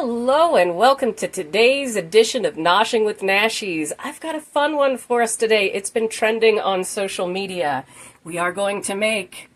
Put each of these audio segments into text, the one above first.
Hello and welcome to today's edition of Noshing with Nashies. I've got a fun one for us today. It's been trending on social media. We are going to make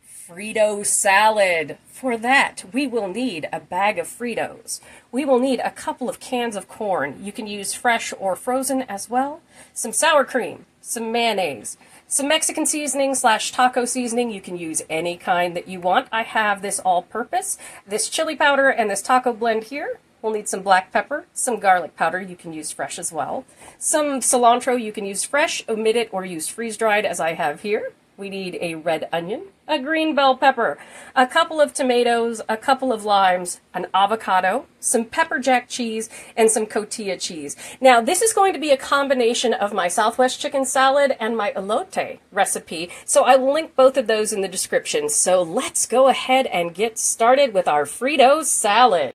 Frito salad. For that, we will need a bag of Fritos. We will need a couple of cans of corn. You can use fresh or frozen as well. Some sour cream, some mayonnaise, some Mexican seasoning / taco seasoning. You can use any kind that you want. I have this all-purpose, this chili powder, and this taco blend here. We'll need some black pepper, some garlic powder. You can use fresh as well. Some cilantro. You can use fresh, omit it, or use freeze-dried as I have here. We need a red onion, a green bell pepper, a couple of tomatoes, a couple of limes, an avocado, some pepper jack cheese, and some cotija cheese. Now, this is going to be a combination of my Southwest chicken salad and my elote recipe, so I will link both of those in the description. So let's go ahead and get started with our Frito salad.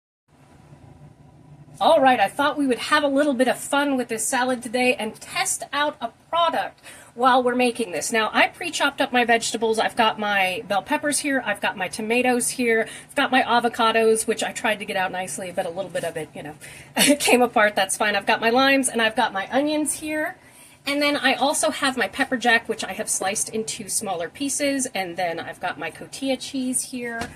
All right, I thought we would have a little bit of fun with this salad today and test out a product while we're making this. Now, I pre-chopped up my vegetables. I've got my bell peppers here. I've got my tomatoes here. I've got my avocados, which I tried to get out nicely, but a little bit of it, came apart. That's fine. I've got my limes and I've got my onions here. And then I also have my pepper jack, which I have sliced into smaller pieces. And then I've got my cotija cheese here.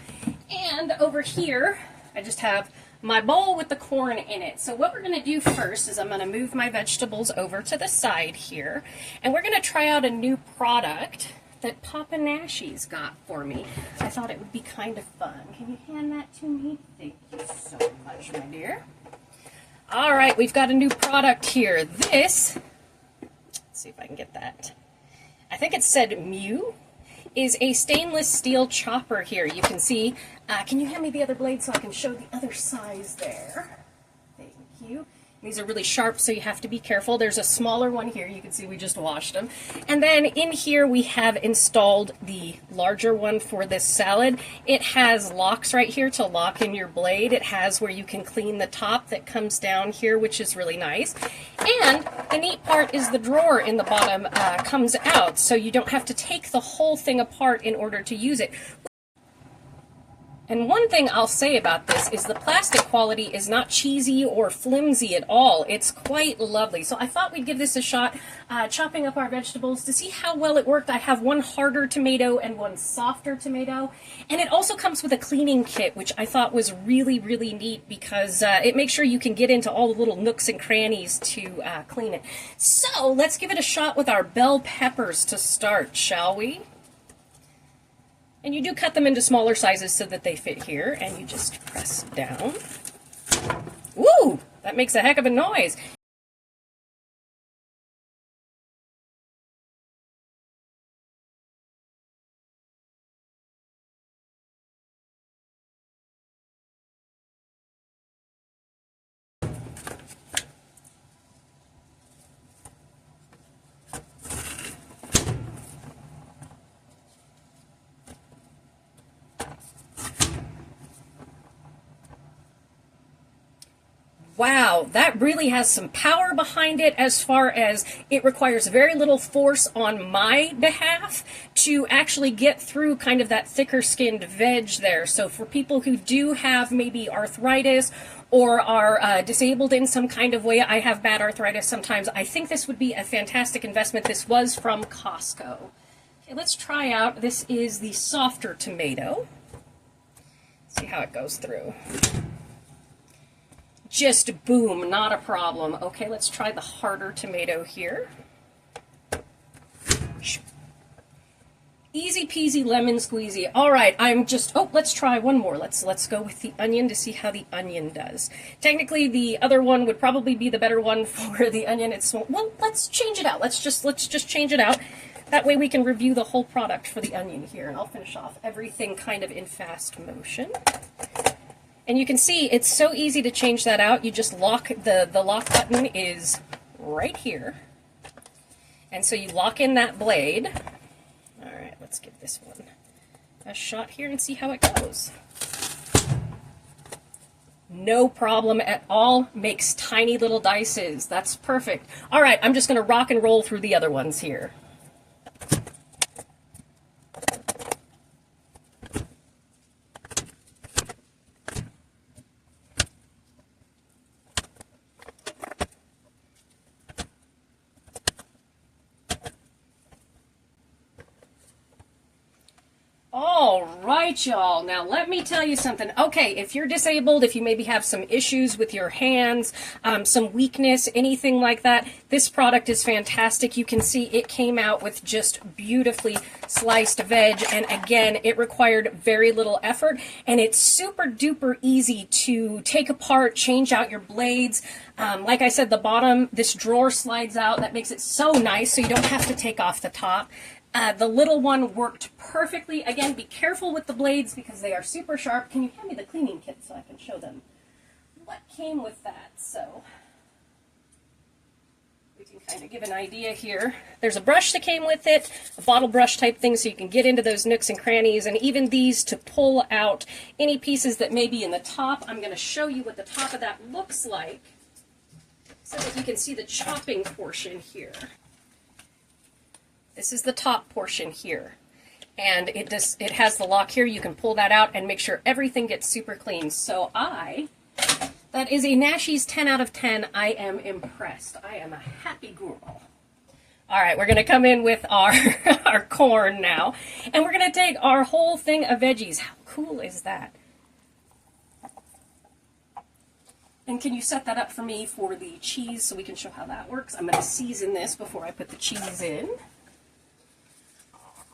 And over here, I just have my bowl with the corn in it. So what we're going to do first is I'm going to move my vegetables over to the side here, and we're going to try out a new product that Papa Nashies got for me. I thought it would be kind of fun. Can you hand that to me? Thank you so much, my dear. All right, we've got a new product here. This, let's see if I can get that. I think it said Mew. Is a stainless steel chopper here. You can see, can you hand me the other blade so I can show the other size there? Thank you. These are really sharp, so you have to be careful. There's a smaller one here. You can see we just washed them. And then in here we have installed the larger one for this salad. It has locks right here to lock in your blade. It has where you can clean the top that comes down here, which is really nice. And the neat part is the drawer in the bottom comes out, so you don't have to take the whole thing apart in order to use it. And one thing I'll say about this is the plastic quality is not cheesy or flimsy at all. It's quite lovely. So I thought we'd give this a shot, chopping up our vegetables to see how well it worked. I have one harder tomato and one softer tomato. And it also comes with a cleaning kit, which I thought was really, really neat because it makes sure you can get into all the little nooks and crannies to clean it. So let's give it a shot with our bell peppers to start, shall we? And you do cut them into smaller sizes so that they fit here, and you just press down. Woo! That makes a heck of a noise. Wow, that really has some power behind it as far as it requires very little force on my behalf to actually get through kind of that thicker skinned veg there. So for people who do have maybe arthritis or are disabled in some kind of way, I have bad arthritis sometimes, I think this would be a fantastic investment. This was from Costco. Okay, let's try out, this is the softer tomato. See how it goes through. Just boom, not a problem. Okay, let's try the harder tomato here. Easy peasy lemon squeezy. All right, let's try one more. Let's go with the onion to see how the onion does. Technically, the other one would probably be the better one for the onion. Well, let's change it out. Let's just change it out. That way we can review the whole product for the onion here, and I'll finish off everything kind of in fast motion. And you can see it's so easy to change that out. You just lock, the lock button is right here. And so you lock in that blade. All right, let's give this one a shot here and see how it goes. No problem at all. Makes tiny little dices. That's perfect. All right, I'm just going to rock and roll through the other ones here. right, y'all. Now, let me tell you something. Okay, if you're disabled, if you maybe have some issues with your hands, some weakness, anything like that, this product is fantastic. You can see it came out with just beautifully sliced veg, and again, it required very little effort, and it's super duper easy to take apart, change out your blades. Like I said, the bottom, this drawer slides out. That makes it so nice, so you don't have to take off the top. The little one worked perfectly. Again, be careful with the blades because they are super sharp. Can you hand me the cleaning kit so I can show them what came with that? So we can kind of give an idea here. There's a brush that came with it, a bottle brush type thing, so you can get into those nooks and crannies, and even these to pull out any pieces that may be in the top. I'm going to show you what the top of that looks like so that you can see the chopping portion here. This is the top portion here, and it has the lock here. You can pull that out and make sure everything gets super clean. So that is a Nashies 10 out of 10. I am impressed. I am a happy girl. All right, we're going to come in with our, our corn now, and we're going to take our whole thing of veggies. How cool is that? And can you set that up for me for the cheese so we can show how that works? I'm going to season this before I put the cheese in.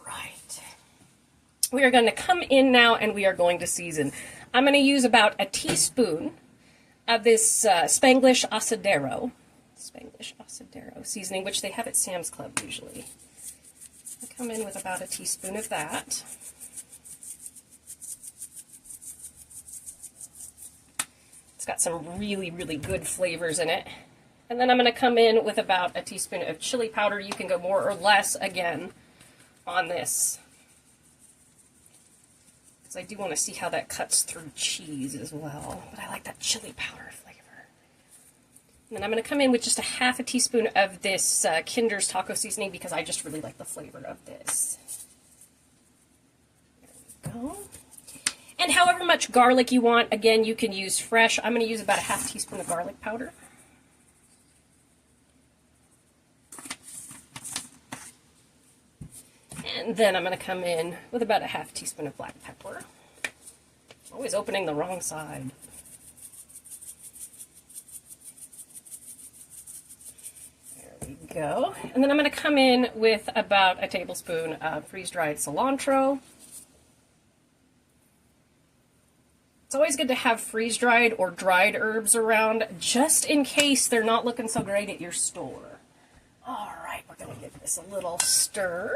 Right. We are going to come in now and we are going to season. I'm going to use about a teaspoon of this Spanglish Asadero seasoning, which they have at Sam's Club usually. I come in with about a teaspoon of that. It's got some really, really good flavors in it. And then I'm going to come in with about a teaspoon of chili powder. You can go more or less again on this, because I do want to see how that cuts through cheese as well, but I like that chili powder flavor. And then I'm going to come in with just a half a teaspoon of this Kinder's taco seasoning because I just really like the flavor of this. There we go. And however much garlic you want, again, you can use fresh. I'm going to use about a half teaspoon of garlic powder. And then I'm going to come in with about a half teaspoon of black pepper. Always opening the wrong side. There we go. And then I'm going to come in with about a tablespoon of freeze-dried cilantro. It's always good to have freeze-dried or dried herbs around, just in case they're not looking so great at your store. All right, we're going to give this a little stir.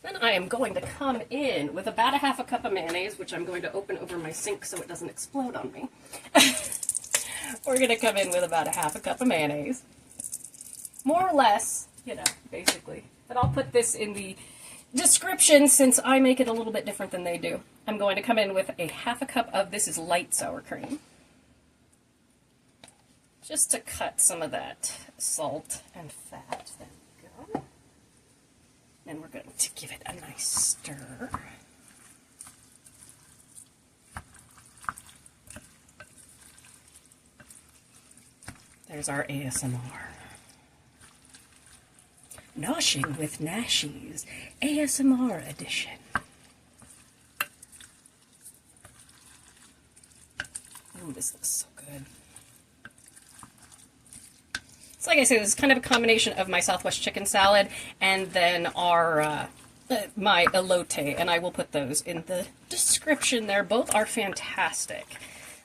Then I am going to come in with about a half a cup of mayonnaise, which I'm going to open over my sink so it doesn't explode on me. We're going to come in with about a half a cup of mayonnaise. More or less, you know, basically. But I'll put this in the description since I make it a little bit different than they do. I'm going to come in with a half a cup of, this is light sour cream, just to cut some of that salt and fat. There we go. And we're going to give it a nice stir. There's our ASMR. Noshing with Nashies, ASMR edition. Ooh, this looks so good. So like I said, this is kind of a combination of my Southwest chicken salad and then our my elote, and I will put those in the description there. Both are fantastic.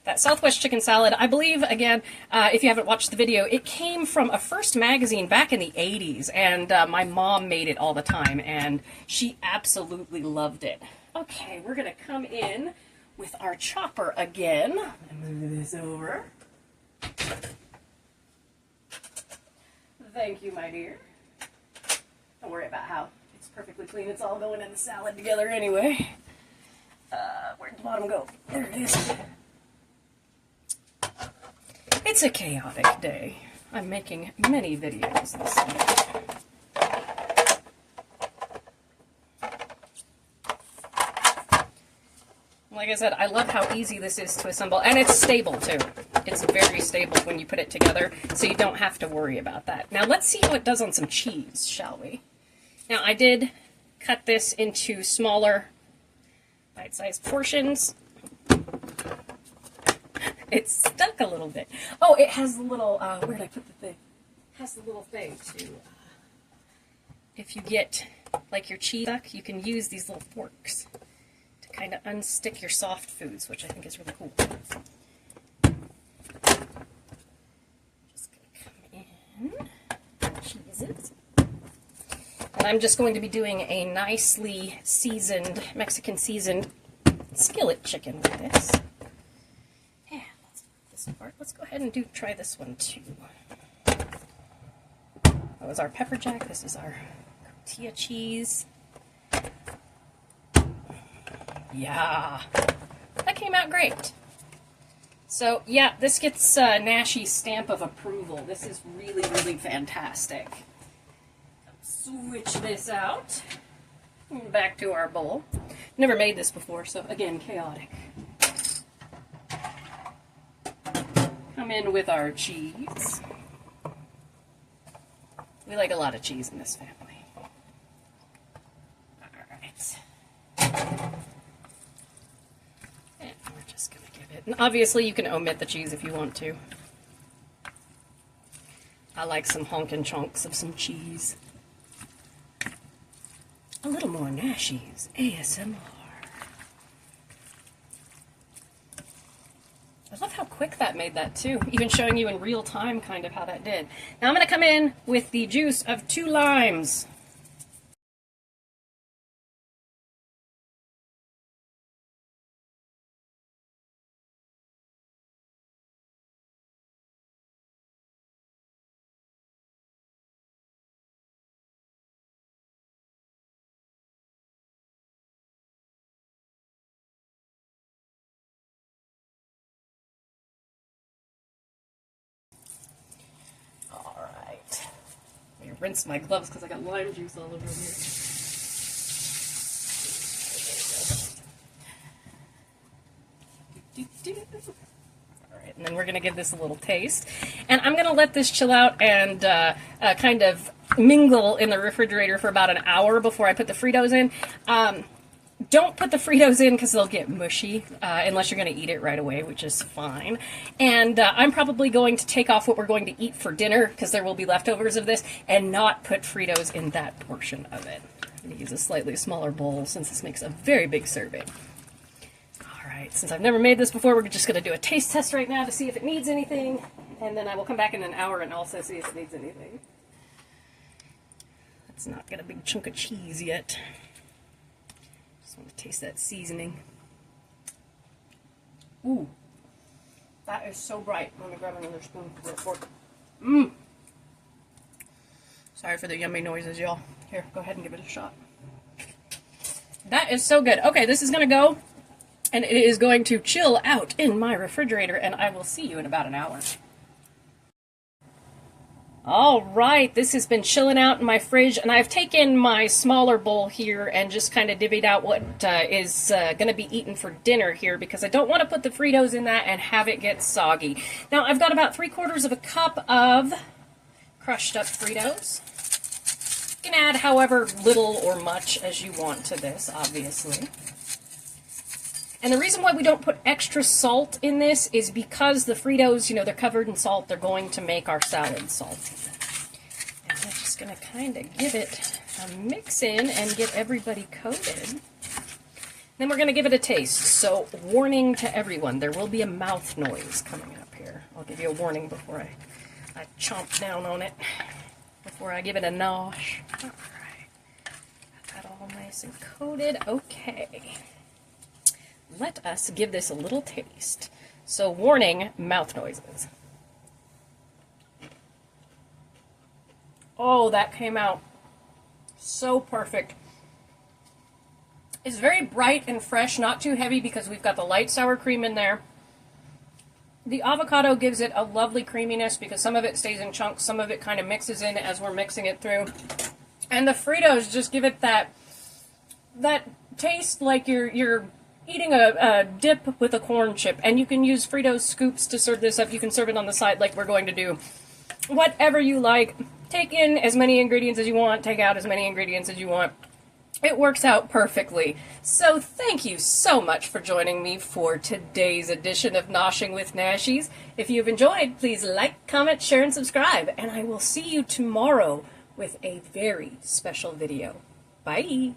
That Southwest chicken salad, I believe, again, if you haven't watched the video, it came from a First magazine back in the 80s, and my mom made it all the time, and she absolutely loved it. Okay, we're going to come in with our chopper again. I'm going to move this over. Thank you, my dear. Don't worry about how it's perfectly clean. It's all going in the salad together anyway. Where'd the bottom go? There it is. It's a chaotic day. I'm making many videos this week. Like I said, I love how easy this is to assemble, and it's stable too. It's very stable when you put it together, so you don't have to worry about that. Now let's see how it does on some cheese, shall we? Now I did cut this into smaller bite-sized portions. It's stuck a little bit. Oh, it has the little, where did I put the thing? It has the little thing to, if you get like your cheese stuck, you can use these little forks to kind of unstick your soft foods, which I think is really cool. Just gonna come in, cheeses. And I'm just going to be doing a nicely seasoned, Mexican seasoned skillet chicken with this. Yeah, let's put this apart. Let's go ahead and try this one too. That was our pepper jack. This is our Cotija cheese. Yeah, that came out great. So yeah, this gets Nashies' stamp of approval. This is really, really fantastic. Switch this out. Back to our bowl. Never made this before, so again, chaotic. Come in with our cheese. We like a lot of cheese in this family. Alright. And we're just going to give it... And obviously you can omit the cheese if you want to. I like some honkin' chunks of some cheese. A little more Nashies, ASMR. I love how quick that made that too, even showing you in real time kind of how that did. Now I'm going to come in with the juice of 2 limes. Rinse my gloves because I got lime juice all over here. Alright, and then we're going to give this a little taste. And I'm going to let this chill out and kind of mingle in the refrigerator for about an hour before I put the Fritos in. Don't put the Fritos in because they'll get mushy unless you're going to eat it right away, which is fine. And I'm probably going to take off what we're going to eat for dinner because there will be leftovers of this and not put Fritos in that portion of it. I'm going to use a slightly smaller bowl since this makes a very big serving. Alright, since I've never made this before, we're just going to do a taste test right now to see if it needs anything. And then I will come back in an hour and also see if it needs anything. Let's not get a big chunk of cheese yet. Just want to taste that seasoning. Ooh, that is so bright. Let me grab another spoon for the fork. Mmm. Sorry for the yummy noises, y'all. Here, go ahead and give it a shot. That is so good. Okay, this is going to go, and it is going to chill out in my refrigerator, and I will see you in about an hour. All right, this has been chilling out in my fridge, and I've taken my smaller bowl here and just kind of divvied out what is going to be eaten for dinner here because I don't want to put the Fritos in that and have it get soggy. Now, I've got about 3/4 of a cup of crushed up Fritos. You can add however little or much as you want to this, obviously. And the reason why we don't put extra salt in this is because the Fritos, you know, they're covered in salt. They're going to make our salad salty. And I'm just going to kind of give it a mix in and get everybody coated. Then we're going to give it a taste. So, warning to everyone, there will be a mouth noise coming up here. I'll give you a warning before I chomp down on it, before I give it a nosh. All right. Got that all nice and coated. Okay. Let us give this a little taste. So, warning, mouth noises. Oh, that came out so perfect. It's very bright and fresh, not too heavy because we've got the light sour cream in there. The avocado gives it a lovely creaminess because some of it stays in chunks, some of it kind of mixes in as we're mixing it through. And the Fritos just give it that taste like you're eating a dip with a corn chip, and you can use Fritos scoops to serve this up. You can serve it on the side like we're going to do. Whatever you like. Take in as many ingredients as you want, take out as many ingredients as you want. It works out perfectly. So thank you so much for joining me for today's edition of Noshing with Nashies. If you've enjoyed, please like, comment, share, and subscribe. And I will see you tomorrow with a very special video. Bye!